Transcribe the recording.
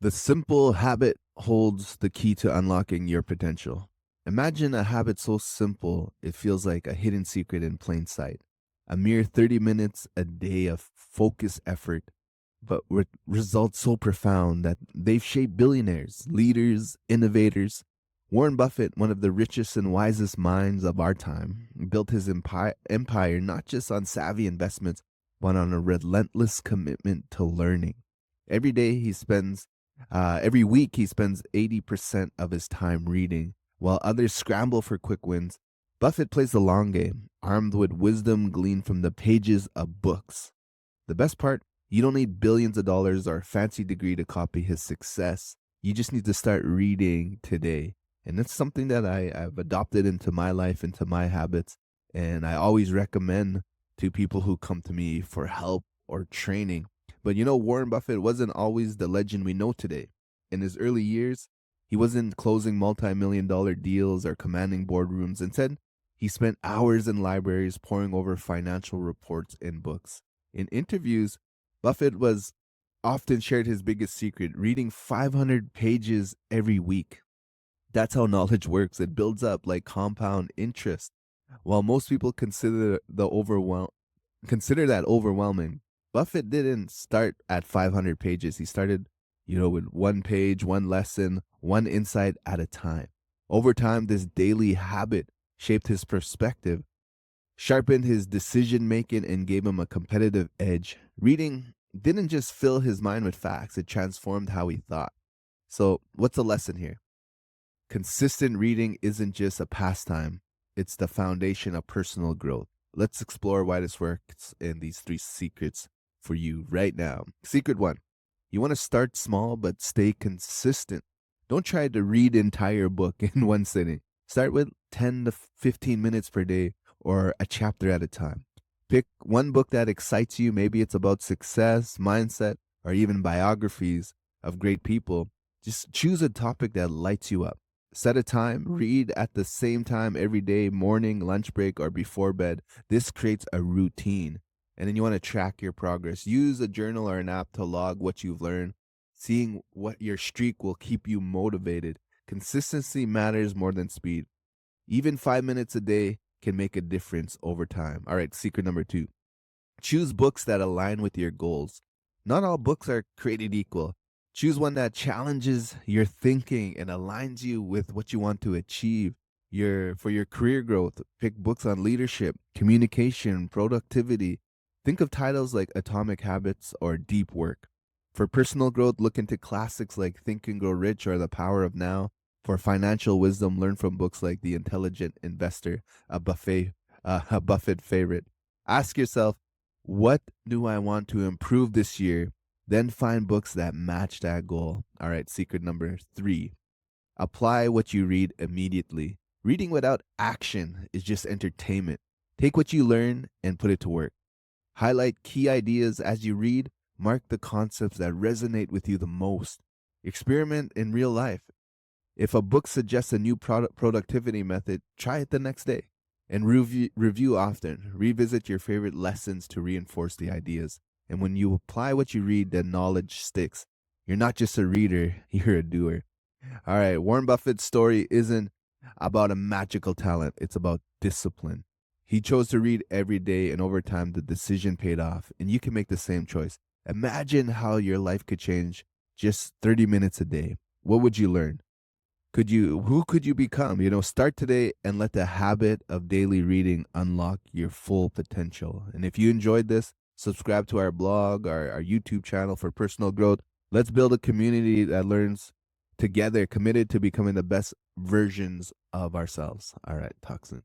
The simple habit holds the key to unlocking your potential. Imagine a habit so simple it feels like a hidden secret in plain sight. A mere 30 minutes a day of focused effort, but with results so profound that they've shaped billionaires, leaders, innovators. Warren Buffett, one of the richest and wisest minds of our time, built his empire not just on savvy investments, but on a relentless commitment to learning. Every day he spends every week, he spends 80% of his time reading, while others scramble for quick wins. Buffett plays the long game, armed with wisdom gleaned from the pages of books. The best part, you don't need billions of dollars or a fancy degree to copy his success. You just need to start reading today. And it's something that I've adopted into my life, into my habits. And I always recommend to people who come to me for help or training. But Warren Buffett wasn't always the legend we know today. In his early years, he wasn't closing multi-million-dollar deals or commanding boardrooms. Instead, he spent hours in libraries poring over financial reports and books. In interviews, Buffett was often shared his biggest secret, reading 500 pages every week. That's how knowledge works. It builds up like compound interest. While most people consider that overwhelming, Buffett didn't start at 500 pages. He started, with one page, one lesson, one insight at a time. Over time, this daily habit shaped his perspective, sharpened his decision making, and gave him a competitive edge. Reading didn't just fill his mind with facts, it transformed how he thought. So, what's the lesson here? Consistent reading isn't just a pastime, it's the foundation of personal growth. Let's explore why this works in these three secrets for you right now. Secret one, you want to start small but stay consistent. Don't try to read entire book in one sitting. Start with 10 to 15 minutes per day or a chapter at a time. Pick one book that excites you. Maybe it's about success, mindset, or even biographies of great people. Just choose a topic that lights you up. Set a time, read at the same time every day, morning, lunch break, or before bed. This creates a routine. And then you want to track your progress. Use a journal or an app to log what you've learned. Seeing what your streak will keep you motivated. Consistency matters more than speed. Even 5 minutes a day can make a difference over time. All right, secret number two, choose books that align with your goals. Not all books are created equal. Choose one that challenges your thinking and aligns you with what you want to achieve. For your career growth, pick books on leadership, communication, productivity. Think of titles like Atomic Habits or Deep Work. For personal growth, look into classics like Think and Grow Rich or The Power of Now. For financial wisdom, learn from books like The Intelligent Investor, a Buffett favorite. Ask yourself, what do I want to improve this year? Then find books that match that goal. All right, secret number three, apply what you read immediately. Reading without action is just entertainment. Take what you learn and put it to work. Highlight key ideas as you read. Mark the concepts that resonate with you the most. Experiment in real life. If a book suggests a new productivity method, try it the next day. And review often. Revisit your favorite lessons to reinforce the ideas. And when you apply what you read, the knowledge sticks. You're not just a reader, you're a doer. All right, Warren Buffett's story isn't about a magical talent, it's about discipline. He chose to read every day, and over time, the decision paid off. And you can make the same choice. Imagine how your life could change just 30 minutes a day. What would you learn? Who could you become? Start today and let the habit of daily reading unlock your full potential. And if you enjoyed this, subscribe to our blog, our YouTube channel for personal growth. Let's build a community that learns together, committed to becoming the best versions of ourselves. All right, talk soon.